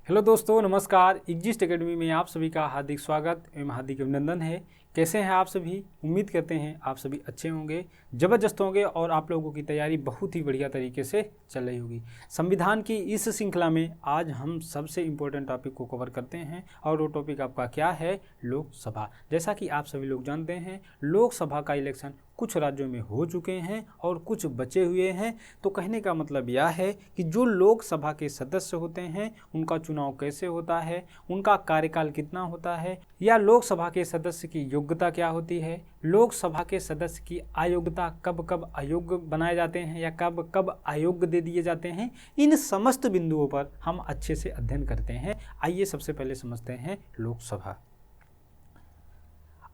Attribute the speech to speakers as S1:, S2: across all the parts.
S1: Hello दोस्तों, नमस्कार। Exist academy में आप सभी का हार्दिक स्वागत एवं हार्दिक अभिनंदन है। कैसे हैं आप सभी? उम्मीद करते हैं आप सभी अच्छे होंगे, ज़बरदस्त होंगे और आप लोगों की तैयारी बहुत ही बढ़िया तरीके से चल रही होगी। संविधान की इस श्रृंखला में आज हम सबसे इम्पोर्टेंट टॉपिक को कवर करते हैं और वो टॉपिक आपका क्या है? लोकसभा। जैसा कि आप सभी लोग जानते हैं, लोकसभा का इलेक्शन कुछ राज्यों में हो चुके हैं और कुछ बचे हुए हैं। तो कहने का मतलब यह है कि जो लोकसभा के सदस्य होते हैं उनका चुनाव कैसे होता है, उनका कार्यकाल कितना होता है, या लोकसभा के सदस्य की योग्यता क्या होती है, लोकसभा के सदस्य की अयोग्यता कब कब अयोग्य बनाए जाते हैं या कब कब अयोग्य दे दिए जाते हैं, इन समस्त बिंदुओं पर हम अच्छे से अध्ययन करते हैं। आइए सबसे पहले समझते हैं लोकसभा।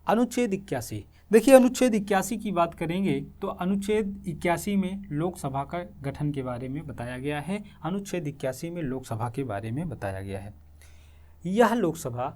S1: अनुच्छेद 81। देखिए, अनुच्छेद 81 की बात करेंगे तो अनुच्छेद 81 में लोकसभा का गठन के बारे में बताया गया है। अनुच्छेद 81 में लोकसभा के बारे में बताया गया है। यह लोकसभा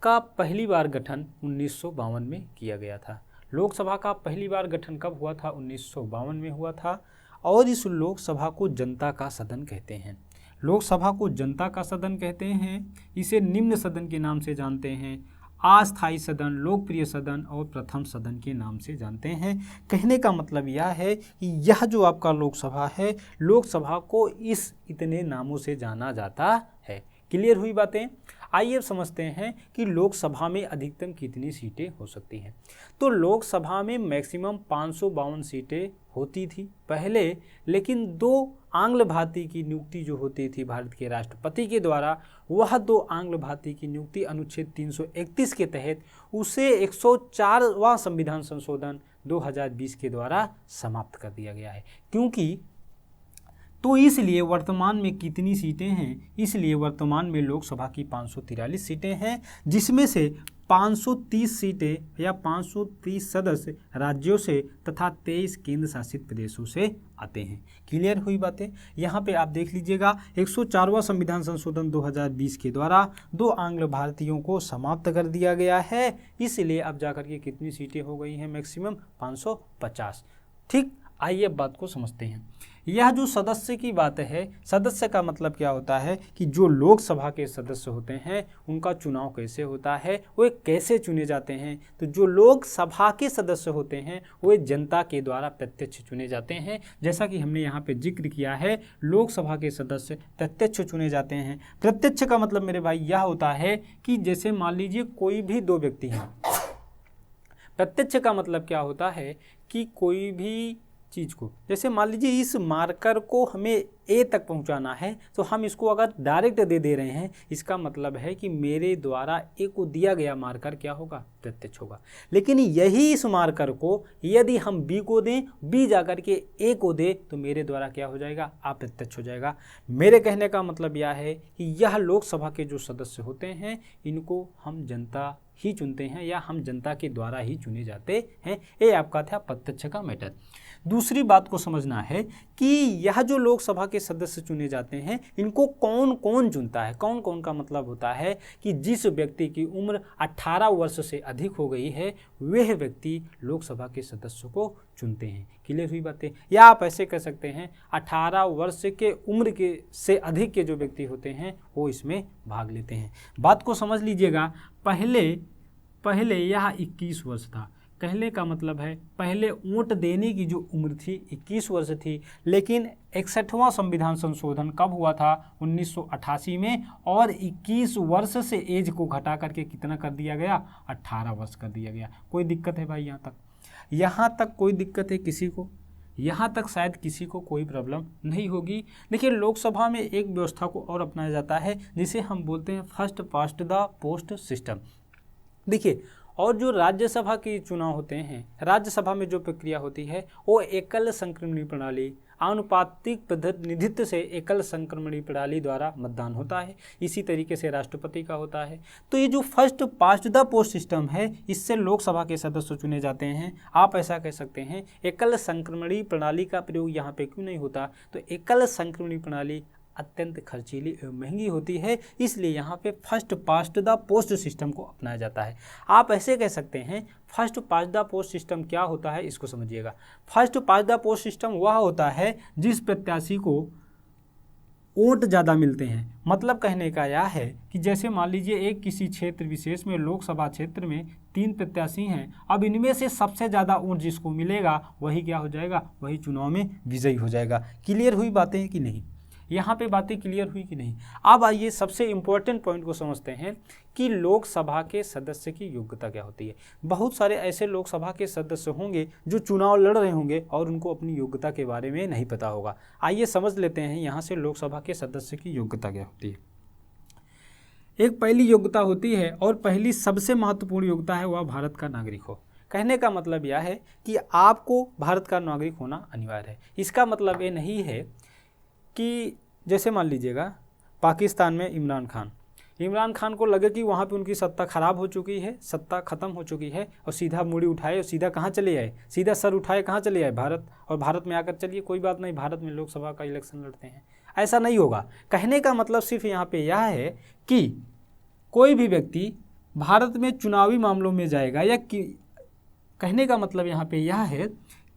S1: का पहली बार गठन 1952 में किया गया था। लोकसभा का पहली बार गठन कब हुआ था? 1952 में हुआ था। और इस लोकसभा को जनता का सदन कहते हैं। लोकसभा को जनता का सदन कहते हैं। इसे निम्न सदन के नाम से जानते हैं: अस्थायी सदन, लोकप्रिय सदन और प्रथम सदन के नाम से जानते हैं। कहने का मतलब यह है कि यह जो आपका लोकसभा है, लोकसभा को इस इतने नामों से जाना जाता है। क्लियर हुई बातें? आइए अब समझते हैं कि लोकसभा में अधिकतम कितनी सीटें हो सकती हैं। तो लोकसभा में मैक्सिमम 552 सीटें होती थी पहले, लेकिन 2 आंग्ल भारतीय की नियुक्ति जो होती थी भारत के राष्ट्रपति के द्वारा, वह 2 आंग्ल भारतीय की नियुक्ति अनुच्छेद 331 के तहत उसे 104वां संविधान संशोधन 2020 के द्वारा समाप्त कर दिया गया है। क्योंकि तो इसलिए वर्तमान में कितनी सीटें हैं? इसलिए वर्तमान में लोकसभा की 543 सीटें हैं, जिसमें से 530 सीटें या 530 सदस्य राज्यों से तथा 23 केंद्र शासित प्रदेशों से आते हैं। क्लियर हुई बातें? यहाँ पे आप देख लीजिएगा, 104वां संविधान संशोधन 2020 के द्वारा 2 आंग्ल भारतीयों को समाप्त कर दिया गया है। इसलिए अब जाकर के कितनी सीटें हो गई हैं? मैक्सिमम 550। ठीक, आइए अब बात को समझते हैं। यह जो सदस्य की बात है, सदस्य का मतलब क्या होता है कि जो लोकसभा के सदस्य होते हैं उनका चुनाव कैसे होता है, वो कैसे चुने जाते हैं। तो जो लोकसभा के सदस्य होते हैं वो जनता के द्वारा प्रत्यक्ष चुने जाते हैं। जैसा कि हमने यहाँ पे जिक्र किया है, लोकसभा के सदस्य प्रत्यक्ष चुने जाते हैं। प्रत्यक्ष का मतलब मेरे भाई यह होता है कि जैसे मान लीजिए कोई भी 2 व्यक्ति हैं। प्रत्यक्ष का मतलब क्या होता है कि कोई भी चीज़ को, जैसे मान लीजिए इस मार्कर को हमें ए तक पहुंचाना है, तो हम इसको अगर डायरेक्ट दे रहे हैं, इसका मतलब है कि मेरे द्वारा ए को दिया गया मार्कर क्या होगा? प्रत्यक्ष होगा। लेकिन यही इस मार्कर को यदि हम बी को दें, बी जाकर के ए को दे, तो मेरे द्वारा क्या हो जाएगा? अप्रत्यक्ष हो जाएगा। मेरे कहने का मतलब यह है कि यह लोकसभा के जो सदस्य होते हैं इनको हम जनता ही चुनते हैं या हम जनता के द्वारा ही चुने जाते हैं। ये आपका था प्रत्यक्ष का मैटर। दूसरी बात को समझना है कि यह जो लोकसभा के सदस्य चुने जाते हैं इनको कौन कौन चुनता है। कौन कौन का मतलब होता है कि जिस व्यक्ति की उम्र 18 वर्ष से अधिक हो गई है वह व्यक्ति लोकसभा के सदस्य को चुनते हैं। क्लियर हुई बातें? या आप ऐसे कह सकते हैं 18 वर्ष के उम्र के से अधिक के जो व्यक्ति होते हैं वो इसमें भाग लेते हैं। बात को समझ लीजिएगा। पहले यह 21 वर्ष था। कहने का मतलब है पहले वोट देने की जो उम्र थी 21 वर्ष थी, लेकिन 61वां संविधान संशोधन कब हुआ था? 1988 में। और 21 वर्ष से एज को घटा करके कितना कर दिया गया? 18 वर्ष कर दिया गया। कोई दिक्कत है भाई यहाँ तक? यहाँ तक कोई दिक्कत है किसी को? यहाँ तक शायद किसी को कोई प्रॉब्लम नहीं होगी। देखिए, लोकसभा में एक व्यवस्था को और अपनाया जाता है जिसे हम बोलते हैं first past the post system. देखिए, और जो राज्यसभा के चुनाव होते हैं, राज्यसभा में जो प्रक्रिया होती है वो एकल संक्रमणी प्रणाली, आनुपातिक प्रतिनिधित्व से एकल संक्रमणी प्रणाली द्वारा मतदान होता है। इसी तरीके से राष्ट्रपति का होता है। तो ये जो first past the post system है, इससे लोकसभा के सदस्य चुने जाते हैं। आप ऐसा कह सकते हैं एकल संक्रमणी प्रणाली का प्रयोग यहाँ पे क्यों नहीं होता? तो एकल संक्रमणी प्रणाली अत्यंत खर्चीली एवं महंगी होती है, इसलिए यहाँ पे first past the post system को अपनाया जाता है। आप ऐसे कह सकते हैं first past the post system क्या होता है, इसको समझिएगा। First past the post system वह होता है जिस प्रत्याशी को वोट ज़्यादा मिलते हैं। मतलब कहने का यह है कि जैसे मान लीजिए एक किसी क्षेत्र विशेष में लोकसभा क्षेत्र में 3 प्रत्याशी हैं, अब इनमें से सबसे ज़्यादा वोट जिसको मिलेगा वही क्या हो जाएगा, वही चुनाव में विजयी हो जाएगा। क्लियर हुई बातें कि नहीं, यहाँ पे बातें क्लियर हुई कि नहीं। अब आइए सबसे इम्पोर्टेंट पॉइंट को समझते हैं कि लोकसभा के सदस्य की योग्यता क्या होती है। बहुत सारे ऐसे लोकसभा के सदस्य होंगे जो चुनाव लड़ रहे होंगे और उनको अपनी योग्यता के बारे में नहीं पता होगा। आइए समझ लेते हैं यहाँ से लोकसभा के सदस्य की योग्यता क्या होती है। एक पहली योग्यता होती है और पहली सबसे महत्वपूर्ण योग्यता है वह भारत का नागरिक हो। कहने का मतलब यह है कि आपको भारत का नागरिक होना अनिवार्य है। इसका मतलब ये नहीं है कि जैसे मान लीजिएगा पाकिस्तान में इमरान खान को लगे कि वहाँ पे उनकी सत्ता खराब हो चुकी है, सत्ता खत्म हो चुकी है और सीधा मुड़ी उठाए और सीधा कहाँ चले आए, सीधा सर उठाए कहाँ चले आए, भारत। और भारत में आकर चलिए कोई बात नहीं, भारत में लोकसभा का इलेक्शन लड़ते हैं, ऐसा नहीं होगा। कहने का मतलब सिर्फ यहाँ पे यह है कि कोई भी व्यक्ति भारत में चुनावी मामलों में जाएगा या कहने का मतलब यहाँ पे यह है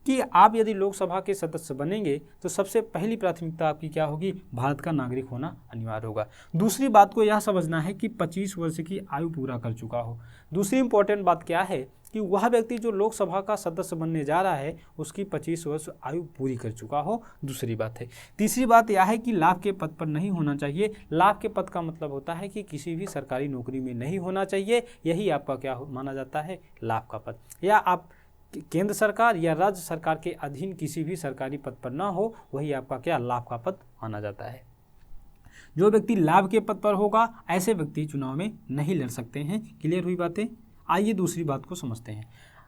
S1: कि आप यदि लोकसभा के सदस्य बनेंगे तो सबसे पहली प्राथमिकता आपकी क्या होगी, भारत का नागरिक होना अनिवार्य होगा। दूसरी बात को यह समझना है कि 25 वर्ष की आयु पूरा कर चुका हो। दूसरी इंपॉर्टेंट बात क्या है कि वह व्यक्ति जो लोकसभा का सदस्य बनने जा रहा है उसकी 25 वर्ष आयु पूरी कर चुका हो, दूसरी बात है। तीसरी बात यह है कि लाभ के पद पर नहीं होना चाहिए। लाभ के पद का मतलब होता है कि किसी भी सरकारी नौकरी में नहीं होना चाहिए, यही आपका क्या माना जाता है, लाभ का पद। या आप केंद्र सरकार या राज्य सरकार के अधीन किसी भी सरकारी पद पर ना हो, वही आपका क्या, लाभ का पद माना जाता है। जो व्यक्ति लाभ के पद पर होगा ऐसे व्यक्ति चुनाव में नहीं लड़ सकते हैं। क्लियर हुई बातें। आइए दूसरी बात को समझते हैं।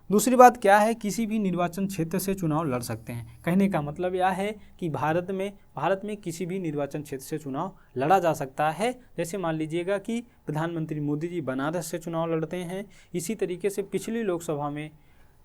S1: दूसरी बात क्या है, किसी भी निर्वाचन क्षेत्र से चुनाव लड़ सकते हैं। कहने का मतलब यह है कि भारत में किसी भी निर्वाचन क्षेत्र से चुनाव लड़ा जा सकता है। जैसे मान लीजिएगा कि प्रधानमंत्री मोदी जी बनारस से चुनाव लड़ते हैं। इसी तरीके से पिछली लोकसभा में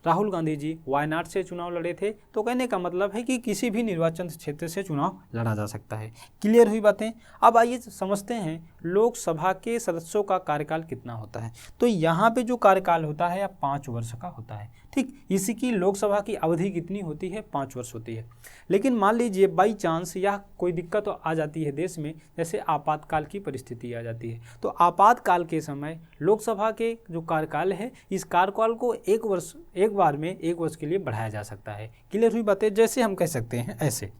S1: राहुल गांधी जी वायनाड से चुनाव लड़े थे। तो कहने का मतलब है कि किसी भी निर्वाचन क्षेत्र से चुनाव लड़ा जा सकता है। क्लियर हुई बातें। अब आइए समझते हैं लोकसभा के सदस्यों का कार्यकाल कितना होता है। तो यहाँ पे जो कार्यकाल होता है 5 वर्ष का होता है। ठीक, इसी की लोकसभा की अवधि कितनी होती है, 5 वर्ष होती है। लेकिन मान लीजिए बाई चांस या कोई दिक्कत तो आ जाती है देश में, जैसे आपातकाल की परिस्थिति आ जाती है, तो आपातकाल के समय लोकसभा के जो कार्यकाल है इस कार्यकाल को एक बार में 1 वर्ष के लिए बढ़ाया जा सकता है। क्लियर हुई बातें। जैसे हम कह सकते हैं ऐसे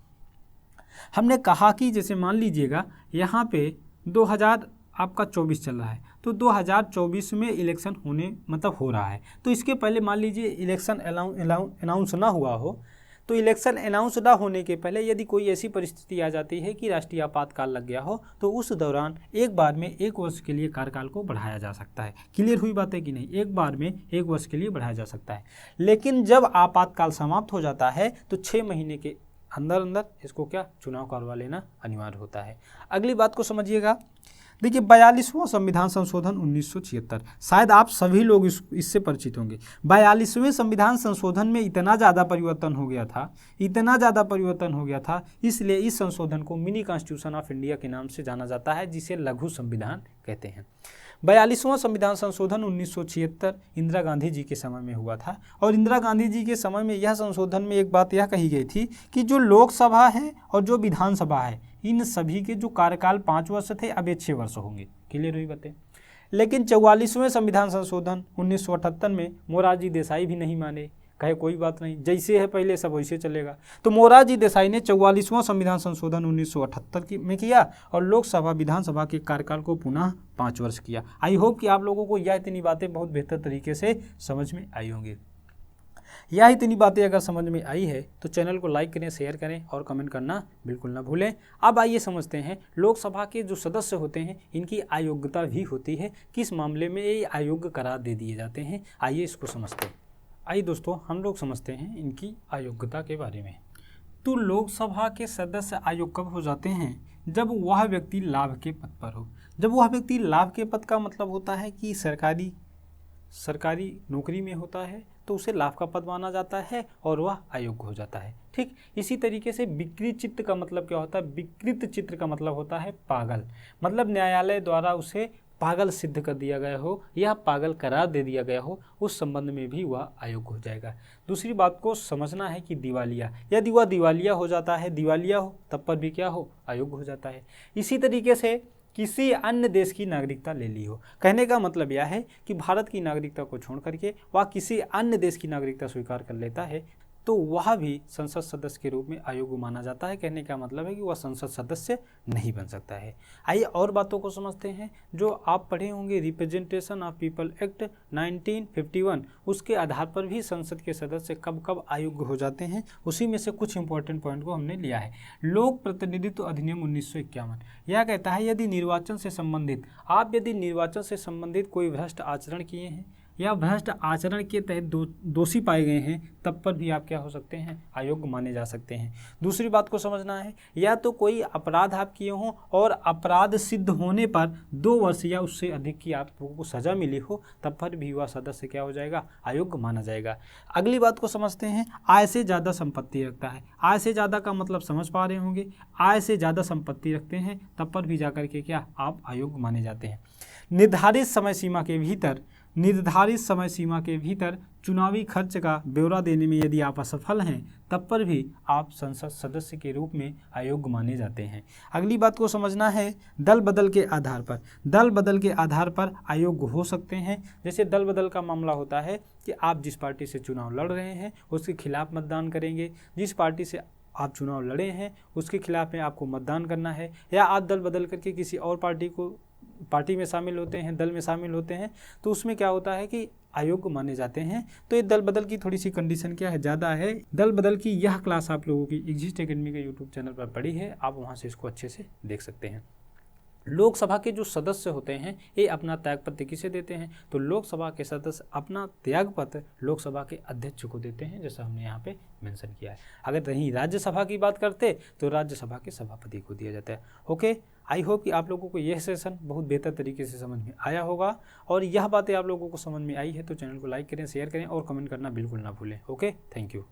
S1: हमने कहा कि जैसे मान लीजिएगा यहाँ पे 2024 चल रहा है, तो 2024 में इलेक्शन हो रहा है। तो इसके पहले मान लीजिए इलेक्शन अनाउंस ना हुआ हो, तो इलेक्शन अनाउंस ना होने के पहले यदि कोई ऐसी परिस्थिति आ जाती है कि राष्ट्रीय आपातकाल लग गया हो, तो उस दौरान एक बार में 1 वर्ष के लिए कार्यकाल को बढ़ाया जा सकता है। क्लियर हुई बात है कि नहीं, एक बार में 1 वर्ष के लिए बढ़ाया जा सकता है। लेकिन जब आपातकाल समाप्त हो जाता है तो 6 महीने के अंदर अंदर इसको क्या, चुनाव करवा लेना अनिवार्य होता है। अगली बात को समझिएगा। देखिए 42वां संविधान संशोधन 1976, शायद आप सभी लोग इससे परिचित होंगे। 42वें संविधान संशोधन में इतना ज़्यादा परिवर्तन हो गया था, इसलिए इस संशोधन को मिनी कॉन्स्टिट्यूशन ऑफ इंडिया के नाम से जाना जाता है, जिसे लघु संविधान कहते हैं। 42वां संविधान संशोधन 1976 इंदिरा गांधी जी के समय में हुआ था। और इंदिरा गांधी जी के समय में यह संशोधन में एक बात यह कही गई थी कि जो लोकसभा है और जो विधानसभा है इन सभी के जो कार्यकाल 5 वर्ष थे अब ये 6 वर्ष होंगे। क्लियर हुई बातें। लेकिन 44वें संविधान संशोधन 1978 में मोरारजी देसाई भी नहीं माने, कहे कोई बात नहीं, जैसे है पहले सब वैसे चलेगा। तो मोरारजी देसाई ने 44वां संविधान संशोधन 1978 में किया और लोकसभा विधानसभा के कार्यकाल को पुनः 5 वर्ष किया। आई होप कि आप लोगों को यह इतनी बातें बहुत बेहतर तरीके से समझ में आई होंगी। यह इतनी बातें अगर समझ में आई है तो चैनल को लाइक करें, शेयर करें और कमेंट करना बिल्कुल ना भूलें। अब आइए समझते हैं लोकसभा के जो सदस्य होते हैं इनकी अयोग्यता भी होती है, किस मामले में ये अयोग्य करार दे दिए जाते हैं। आइए इसको समझते हैं। आइए दोस्तों हम लोग समझते हैं इनकी अयोग्यता के बारे में। तो लोकसभा के सदस्य अयोग्य कब हो जाते हैं, जब वह व्यक्ति लाभ के पद पर हो। जब वह व्यक्ति लाभ के पद का मतलब होता है कि सरकारी नौकरी में होता है तो उसे लाभ का पद माना जाता है और वह अयोग्य हो जाता है। ठीक, इसी तरीके से विकृत चित्त का मतलब क्या होता है, विकृत चित्त का मतलब होता है पागल, मतलब न्यायालय द्वारा उसे पागल सिद्ध कर दिया गया हो या पागल करार दे दिया गया हो, उस संबंध में भी वह अयोग्य हो जाएगा। दूसरी बात को समझना है कि दिवालिया, यदि वह दिवालिया हो जाता है, दिवालिया हो, तब पर भी क्या हो, अयोग्य हो जाता है। इसी तरीके से किसी अन्य देश की नागरिकता ले ली हो, कहने का मतलब यह है कि भारत की नागरिकता को छोड़ करके वह किसी अन्य देश की नागरिकता स्वीकार कर लेता है, तो वह भी संसद सदस्य के रूप में अयोग्य माना जाता है। कहने का मतलब है कि वह संसद सदस्य नहीं बन सकता है। आइए और बातों को समझते हैं। जो आप पढ़े होंगे रिप्रेजेंटेशन ऑफ पीपल एक्ट 1951, उसके आधार पर भी संसद के सदस्य कब कब अयोग्य हो जाते हैं, उसी में से कुछ इंपॉर्टेंट पॉइंट को हमने लिया है। लोक प्रतिनिधित्व अधिनियम 1951 यह कहता है यदि निर्वाचन से संबंधित कोई भ्रष्ट आचरण किए हैं या भ्रष्ट आचरण के तहत दोषी पाए गए हैं, तब पर भी आप क्या हो सकते हैं, अयोग्य माने जा सकते हैं। दूसरी बात को समझना है, या तो कोई अपराध आप किए हों और अपराध सिद्ध होने पर 2 वर्ष या उससे अधिक की आपको सजा मिली हो, तब पर भी वह सदस्य क्या हो जाएगा, अयोग्य माना जाएगा। अगली बात को समझते हैं, आय से ज़्यादा संपत्ति रखता है। आय से ज़्यादा का मतलब समझ पा रहे होंगे, आय से ज़्यादा संपत्ति रखते हैं, तब पर भी जाकर के क्या आप अयोग्य माने जाते हैं। निर्धारित समय सीमा के भीतर चुनावी खर्च का ब्यौरा देने में यदि आप असफल हैं, तब पर भी आप संसद सदस्य के रूप में अयोग्य माने जाते हैं। अगली बात को समझना है, दल बदल के आधार पर अयोग्य हो सकते हैं। जैसे दल बदल का मामला होता है कि आप जिस पार्टी से चुनाव लड़ रहे हैं उसके खिलाफ मतदान करेंगे, जिस पार्टी से आप चुनाव लड़े हैं उसके खिलाफ में आपको मतदान करना है, या आप दल बदल करके किसी और पार्टी में शामिल होते हैं, दल में शामिल होते हैं, तो उसमें क्या होता है कि अयोग्य माने जाते हैं। तो ये दल बदल की थोड़ी सी कंडीशन क्या है, ज़्यादा है। दल बदल की यह क्लास आप लोगों की एग्जिस्ट एकेडमी के यूट्यूब चैनल पर पड़ी है, आप वहाँ से इसको अच्छे से देख सकते हैं। लोकसभा के जो सदस्य होते हैं ये अपना त्यागपत्र किसे देते हैं, तो लोकसभा के सदस्य अपना त्यागपत्र लोकसभा के अध्यक्ष को देते हैं, जैसा हमने यहाँ पे मेंशन किया है। अगर रही राज्यसभा की बात करते तो राज्यसभा के सभापति को दिया जाता है। ओके, आई होप कि आप लोगों को यह सेशन बहुत बेहतर तरीके से समझ में आया होगा, और यह बातें आप लोगों को समझ में आई है तो चैनल को लाइक करें, शेयर करें और कमेंट करना बिल्कुल ना भूलें। Okay, thank you.